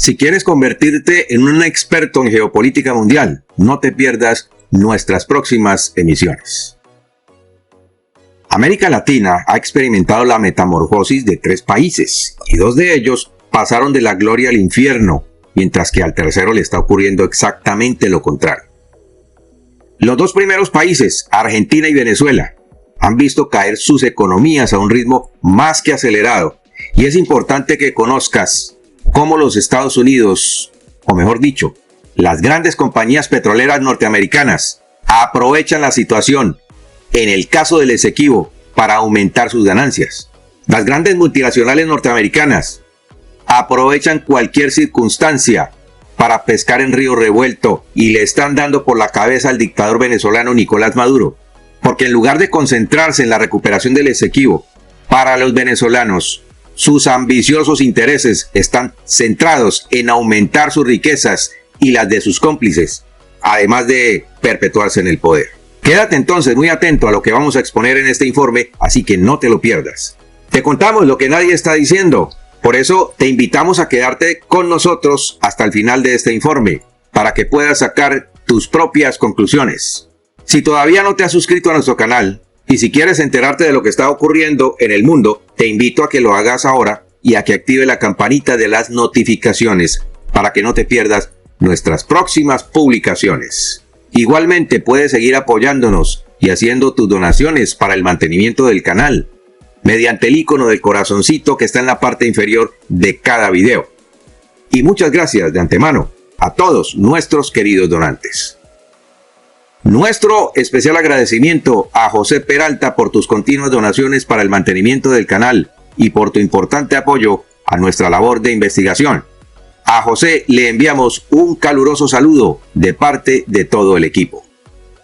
Si quieres convertirte en un experto en geopolítica mundial, no te pierdas nuestras próximas emisiones. América Latina ha experimentado la metamorfosis de 3 países, y 2 de ellos pasaron de la gloria al infierno, mientras que al tercero le está ocurriendo exactamente lo contrario. Los 2 primeros países, Argentina y Venezuela, han visto caer sus economías a un ritmo más que acelerado, y es importante que conozcas cómo los Estados Unidos, o mejor dicho, las grandes compañías petroleras norteamericanas, aprovechan la situación, en el caso del Esequibo, para aumentar sus ganancias. Las grandes multinacionales norteamericanas aprovechan cualquier circunstancia para pescar en río revuelto y le están dando por la cabeza al dictador venezolano Nicolás Maduro, porque en lugar de concentrarse en la recuperación del Esequibo, para los venezolanos, sus ambiciosos intereses están centrados en aumentar sus riquezas y las de sus cómplices, además de perpetuarse en el poder. Quédate entonces muy atento a lo que vamos a exponer en este informe, así que no te lo pierdas. Te contamos lo que nadie está diciendo, por eso te invitamos a quedarte con nosotros hasta el final de este informe, para que puedas sacar tus propias conclusiones. Si todavía no te has suscrito a nuestro canal, y si quieres enterarte de lo que está ocurriendo en el mundo, te invito a que lo hagas ahora y a que active la campanita de las notificaciones, para que no te pierdas nuestras próximas publicaciones. Igualmente puedes seguir apoyándonos y haciendo tus donaciones para el mantenimiento del canal, mediante el icono del corazoncito que está en la parte inferior de cada video. Y muchas gracias de antemano a todos nuestros queridos donantes. Nuestro especial agradecimiento a José Peralta por tus continuas donaciones para el mantenimiento del canal y por tu importante apoyo a nuestra labor de investigación. A José le enviamos un caluroso saludo de parte de todo el equipo.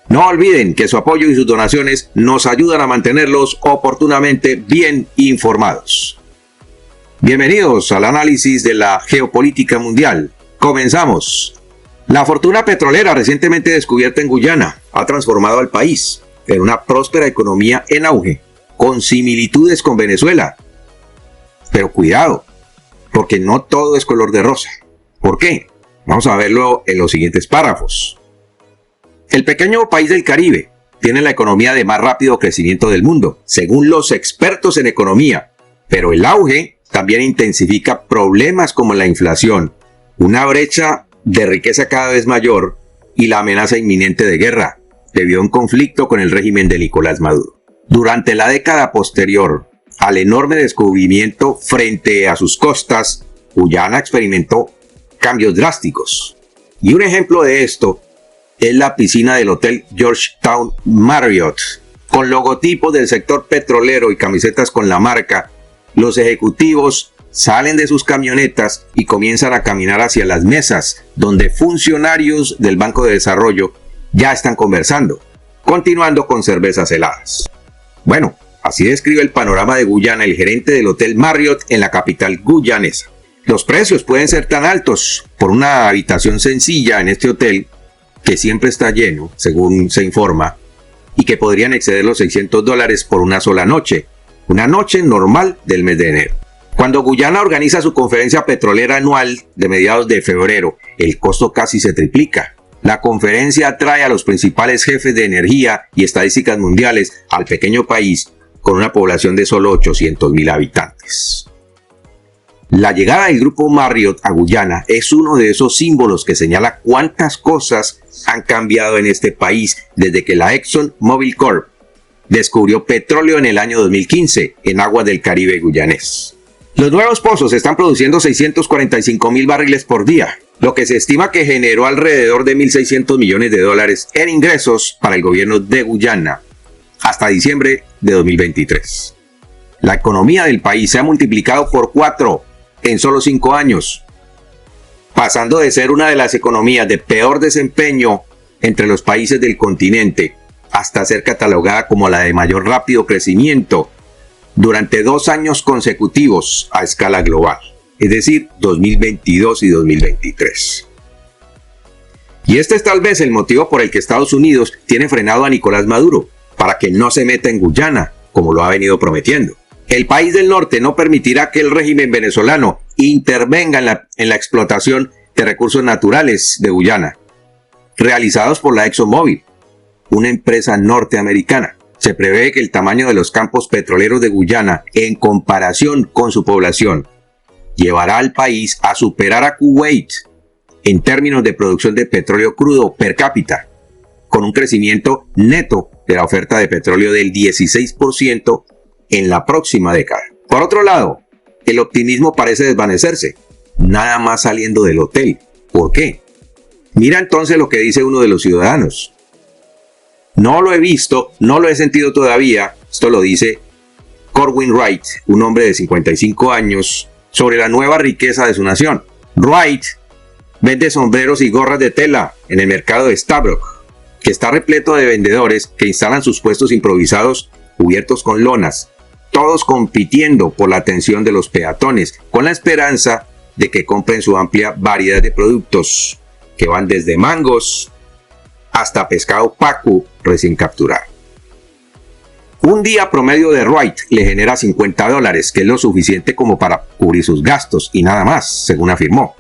No olviden que su apoyo y sus donaciones nos ayudan a mantenerlos oportunamente bien informados. Bienvenidos al análisis de la geopolítica mundial. Comenzamos. La fortuna petrolera recientemente descubierta en Guyana ha transformado al país en una próspera economía en auge, con similitudes con Venezuela. Pero cuidado, porque no todo es color de rosa. ¿Por qué? Vamos a verlo en los siguientes párrafos. El pequeño país del Caribe tiene la economía de más rápido crecimiento del mundo, según los expertos en economía, pero el auge también intensifica problemas como la inflación, una brecha de riqueza cada vez mayor y la amenaza inminente de guerra, debido a un conflicto con el régimen de Nicolás Maduro. Durante la década posterior al enorme descubrimiento frente a sus costas, Guyana experimentó cambios drásticos. Y un ejemplo de esto es la piscina del Hotel Georgetown Marriott. Con logotipos del sector petrolero y camisetas con la marca, los ejecutivos salen de sus camionetas y comienzan a caminar hacia las mesas, donde funcionarios del Banco de Desarrollo ya están conversando, continuando con cervezas heladas. Bueno, así describe el panorama de Guyana el gerente del Hotel Marriott en la capital guyanesa. Los precios pueden ser tan altos por una habitación sencilla en este hotel, que siempre está lleno, según se informa, y que podrían exceder los $600 por una sola noche, una noche normal del mes de enero. Cuando Guyana organiza su conferencia petrolera anual de mediados de febrero, el costo casi se triplica. La conferencia atrae a los principales jefes de energía y estadísticas mundiales al pequeño país con una población de solo 800.000 habitantes. La llegada del grupo Marriott a Guyana es uno de esos símbolos que señala cuántas cosas han cambiado en este país desde que la ExxonMobil Corp descubrió petróleo en el año 2015 en aguas del Caribe guyanés. Los nuevos pozos están produciendo 645.000 barriles por día, lo que se estima que generó alrededor de $1.600 millones en ingresos para el gobierno de Guyana hasta diciembre de 2023. La economía del país se ha multiplicado por 4 en solo 5 años, pasando de ser una de las economías de peor desempeño entre los países del continente hasta ser catalogada como la de mayor rápido crecimiento durante 2 años consecutivos a escala global, es decir, 2022 y 2023. Y este es tal vez el motivo por el que Estados Unidos tiene frenado a Nicolás Maduro, para que no se meta en Guyana, como lo ha venido prometiendo. El país del norte no permitirá que el régimen venezolano intervenga en la explotación de recursos naturales de Guyana, realizados por la ExxonMobil, una empresa norteamericana. Se prevé que el tamaño de los campos petroleros de Guyana, en comparación con su población, llevará al país a superar a Kuwait en términos de producción de petróleo crudo per cápita, con un crecimiento neto de la oferta de petróleo del 16% en la próxima década. Por otro lado, el optimismo parece desvanecerse, nada más saliendo del hotel. ¿Por qué? Mira entonces lo que dice uno de los ciudadanos. No lo he visto, no lo he sentido todavía, esto lo dice Corwin Wright, un hombre de 55 años, sobre la nueva riqueza de su nación. Wright vende sombreros y gorras de tela en el mercado de Stabroek, que está repleto de vendedores que instalan sus puestos improvisados cubiertos con lonas, todos compitiendo por la atención de los peatones, con la esperanza de que compren su amplia variedad de productos, que van desde mangos hasta pescado pacu recién capturado. Un día promedio de Wright le genera $50, que es lo suficiente como para cubrir sus gastos y nada más, según afirmó.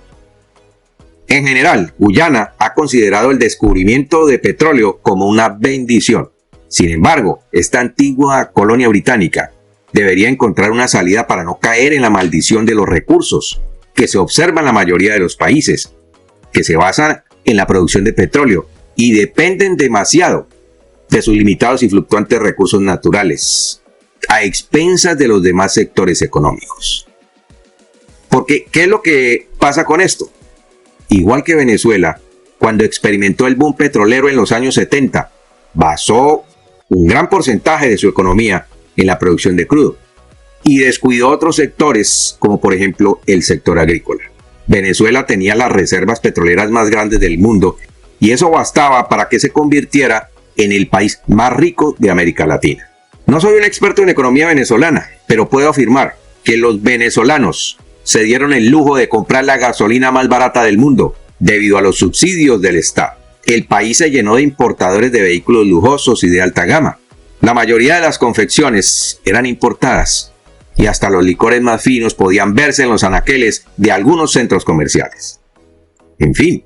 En general, Guyana ha considerado el descubrimiento de petróleo como una bendición. Sin embargo, esta antigua colonia británica debería encontrar una salida para no caer en la maldición de los recursos que se observa en la mayoría de los países, que se basan en la producción de petróleo y dependen demasiado de sus limitados y fluctuantes recursos naturales, a expensas de los demás sectores económicos. Porque, ¿qué es lo que pasa con esto? Igual que Venezuela, cuando experimentó el boom petrolero en los años 70, basó un gran porcentaje de su economía en la producción de crudo y descuidó otros sectores, como por ejemplo el sector agrícola. Venezuela tenía las reservas petroleras más grandes del mundo y eso bastaba para que se convirtiera en el país más rico de América Latina. No soy un experto en economía venezolana, pero puedo afirmar que los venezolanos se dieron el lujo de comprar la gasolina más barata del mundo debido a los subsidios del Estado. El país se llenó de importadores de vehículos lujosos y de alta gama. La mayoría de las confecciones eran importadas y hasta los licores más finos podían verse en los anaqueles de algunos centros comerciales. En fin,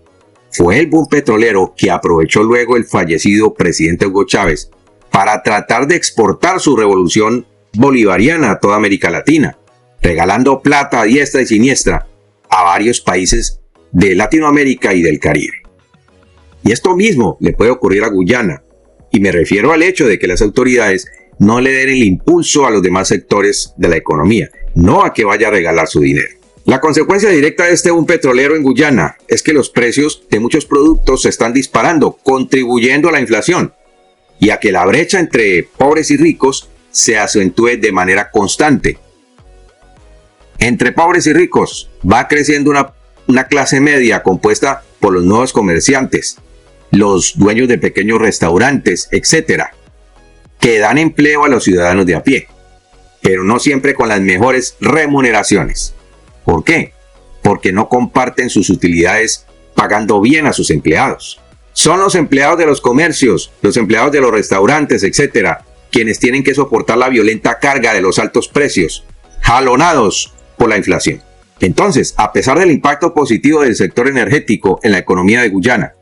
fue el boom petrolero que aprovechó luego el fallecido presidente Hugo Chávez para tratar de exportar su revolución bolivariana a toda América Latina, regalando plata a diestra y siniestra a varios países de Latinoamérica y del Caribe. Y esto mismo le puede ocurrir a Guyana, y me refiero al hecho de que las autoridades no le den el impulso a los demás sectores de la economía, no a que vaya a regalar su dinero. La consecuencia directa de este boom petrolero en Guyana es que los precios de muchos productos se están disparando, contribuyendo a la inflación y a que la brecha entre pobres y ricos se acentúe de manera constante. Entre pobres y ricos va creciendo una clase media compuesta por los nuevos comerciantes, los dueños de pequeños restaurantes, etc., que dan empleo a los ciudadanos de a pie, pero no siempre con las mejores remuneraciones. ¿Por qué? Porque no comparten sus utilidades pagando bien a sus empleados. Son los empleados de los comercios, los empleados de los restaurantes, etc., quienes tienen que soportar la violenta carga de los altos precios, jalonados por la inflación. Entonces, a pesar del impacto positivo del sector energético en la economía de Guyana,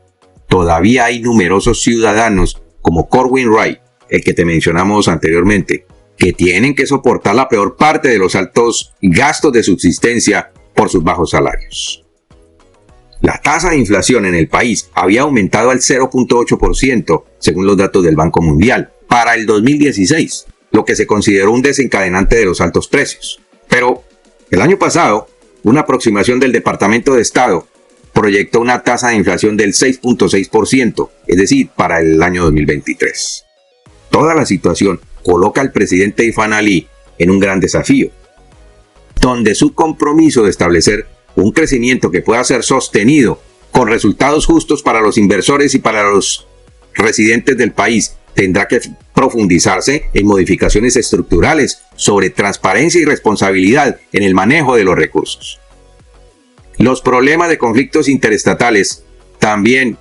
todavía hay numerosos ciudadanos como Corwin Wright, el que te mencionamos anteriormente, que tienen que soportar la peor parte de los altos gastos de subsistencia por sus bajos salarios. La tasa de inflación en el país había aumentado al 0.8%, según los datos del Banco Mundial, para el 2016, lo que se consideró un desencadenante de los altos precios. Pero el año pasado, una aproximación del Departamento de Estado proyectó una tasa de inflación del 6.6%, es decir, para el año 2023. Toda la situación coloca al presidente Irfan Ali en un gran desafío, donde su compromiso de establecer un crecimiento que pueda ser sostenido con resultados justos para los inversores y para los residentes del país tendrá que profundizarse en modificaciones estructurales sobre transparencia y responsabilidad en el manejo de los recursos. Los problemas de conflictos interestatales también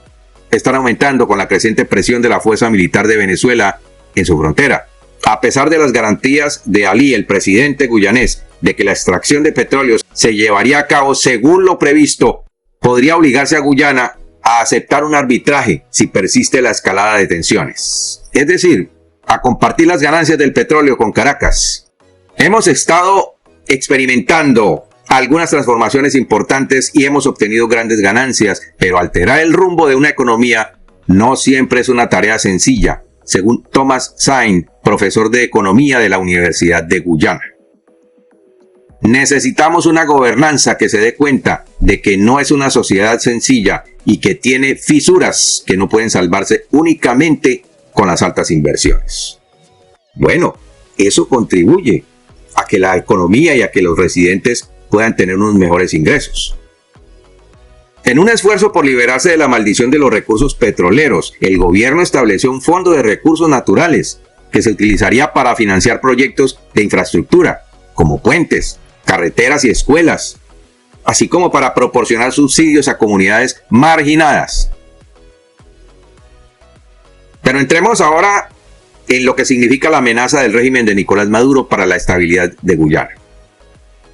están aumentando con la creciente presión de la fuerza militar de Venezuela en su frontera. A pesar de las garantías de Ali, el presidente guyanés, de que la extracción de petróleo se llevaría a cabo según lo previsto, podría obligarse a Guyana a aceptar un arbitraje si persiste la escalada de tensiones. Es decir, a compartir las ganancias del petróleo con Caracas. Hemos estado experimentando algunas transformaciones importantes y hemos obtenido grandes ganancias, pero alterar el rumbo de una economía no siempre es una tarea sencilla, según Thomas Sain, profesor de Economía de la Universidad de Guyana. Necesitamos una gobernanza que se dé cuenta de que no es una sociedad sencilla y que tiene fisuras que no pueden salvarse únicamente con las altas inversiones. Bueno, eso contribuye a que la economía y a que los residentes puedan tener unos mejores ingresos. En un esfuerzo por liberarse de la maldición de los recursos petroleros, el gobierno estableció un fondo de recursos naturales que se utilizaría para financiar proyectos de infraestructura, como puentes, carreteras y escuelas, así como para proporcionar subsidios a comunidades marginadas. Pero entremos ahora en lo que significa la amenaza del régimen de Nicolás Maduro para la estabilidad de Guyana.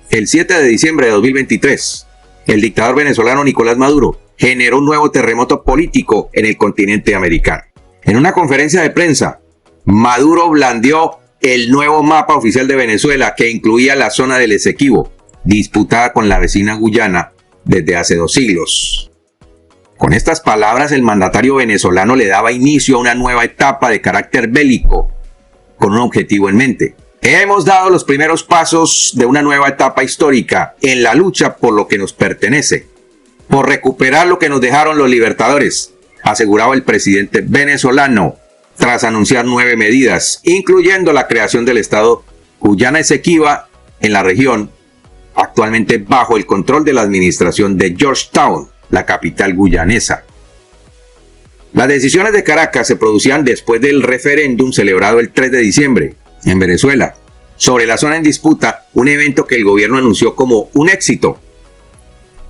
El 7 de diciembre de 2023, el dictador venezolano Nicolás Maduro generó un nuevo terremoto político en el continente americano. En una conferencia de prensa, Maduro blandió el nuevo mapa oficial de Venezuela que incluía la zona del Esequibo, disputada con la vecina Guyana desde hace 2 siglos. Con estas palabras, el mandatario venezolano le daba inicio a una nueva etapa de carácter bélico, con un objetivo en mente. Hemos dado los primeros pasos de una nueva etapa histórica en la lucha por lo que nos pertenece, por recuperar lo que nos dejaron los libertadores, aseguraba el presidente venezolano, tras anunciar 9 medidas, incluyendo la creación del Estado Guyana Esequiba en la región, actualmente bajo el control de la administración de Georgetown, la capital guyanesa. Las decisiones de Caracas se producían después del referéndum celebrado el 3 de diciembre en Venezuela sobre la zona en disputa, un evento que el gobierno anunció como un éxito.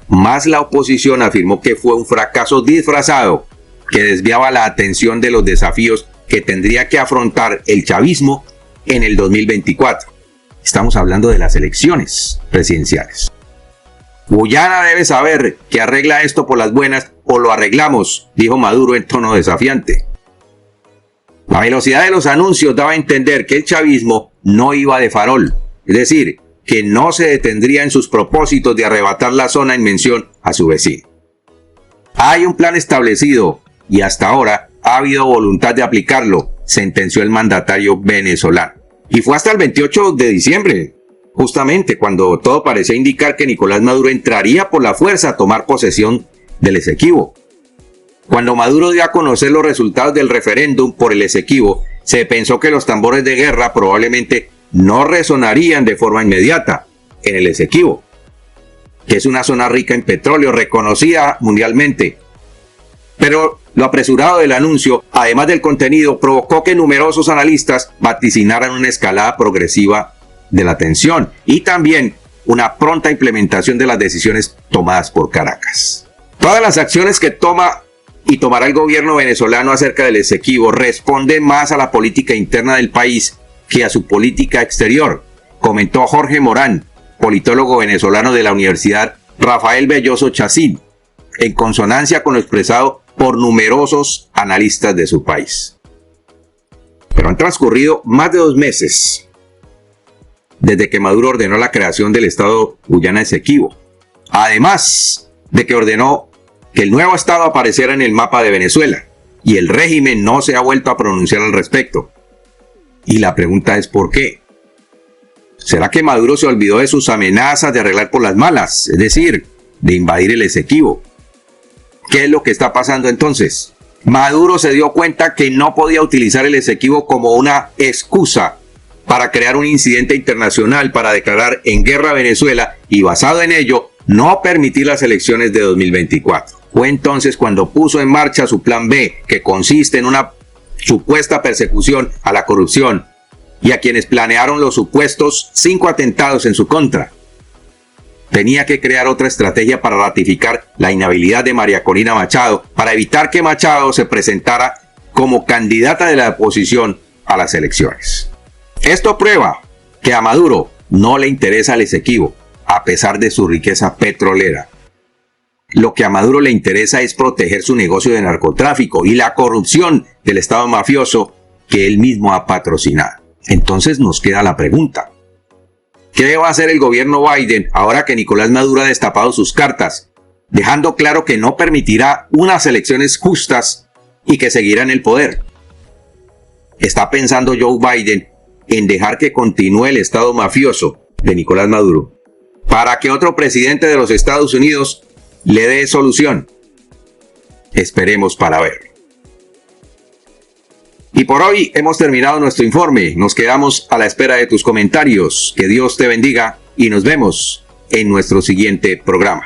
Más la oposición afirmó que fue un fracaso disfrazado que desviaba la atención de los desafíos que tendría que afrontar el chavismo en el 2024. Estamos hablando de las elecciones presidenciales. Guyana debe saber que arregla esto por las buenas o lo arreglamos, dijo Maduro en tono desafiante. La velocidad de los anuncios daba a entender que el chavismo no iba de farol, es decir, que no se detendría en sus propósitos de arrebatar la zona en mención a su vecino. Hay un plan establecido y hasta ahora ha habido voluntad de aplicarlo, sentenció el mandatario venezolano. Y fue hasta el 28 de diciembre, justamente cuando todo parecía indicar que Nicolás Maduro entraría por la fuerza a tomar posesión del Esequibo. Cuando Maduro dio a conocer los resultados del referéndum por el Esequibo, se pensó que los tambores de guerra probablemente no resonarían de forma inmediata en el Esequibo, que es una zona rica en petróleo reconocida mundialmente. Pero lo apresurado del anuncio, además del contenido, provocó que numerosos analistas vaticinaran una escalada progresiva de la tensión y también una pronta implementación de las decisiones tomadas por Caracas. Todas las acciones que toma y tomará el gobierno venezolano acerca del Esequibo responden más a la política interna del país que a su política exterior, comentó Jorge Morán, politólogo venezolano de la Universidad Rafael Belloso Chacín, en consonancia con lo expresado por numerosos analistas de su país. Pero han transcurrido más de 2 meses desde que Maduro ordenó la creación del Estado Guyana Esequibo, además de que ordenó que el nuevo estado apareciera en el mapa de Venezuela, y el régimen no se ha vuelto a pronunciar al respecto. Y la pregunta es ¿por qué? ¿Será que Maduro se olvidó de sus amenazas de arreglar por las malas, es decir, de invadir el Esequibo? ¿Qué es lo que está pasando entonces? Maduro se dio cuenta que no podía utilizar el Esequibo como una excusa para crear un incidente internacional para declarar en guerra a Venezuela y basado en ello no permitir las elecciones de 2024. Fue entonces cuando puso en marcha su plan B, que consiste en una supuesta persecución a la corrupción y a quienes planearon los supuestos 5 atentados en su contra. Tenía que crear otra estrategia para ratificar la inhabilidad de María Corina Machado, para evitar que Machado se presentara como candidata de la oposición a las elecciones. Esto prueba que a Maduro no le interesa al Esequibo, a pesar de su riqueza petrolera. Lo que a Maduro le interesa es proteger su negocio de narcotráfico y la corrupción del Estado mafioso que él mismo ha patrocinado. Entonces nos queda la pregunta: ¿qué va a hacer el gobierno Biden ahora que Nicolás Maduro ha destapado sus cartas, dejando claro que no permitirá unas elecciones justas y que seguirá en el poder? ¿Está pensando Joe Biden en dejar que continúe el Estado mafioso de Nicolás Maduro para que otro presidente de los Estados Unidos le dé solución? Esperemos para ver. Y por hoy hemos terminado nuestro informe. Nos quedamos a la espera de tus comentarios. Que Dios te bendiga y nos vemos en nuestro siguiente programa.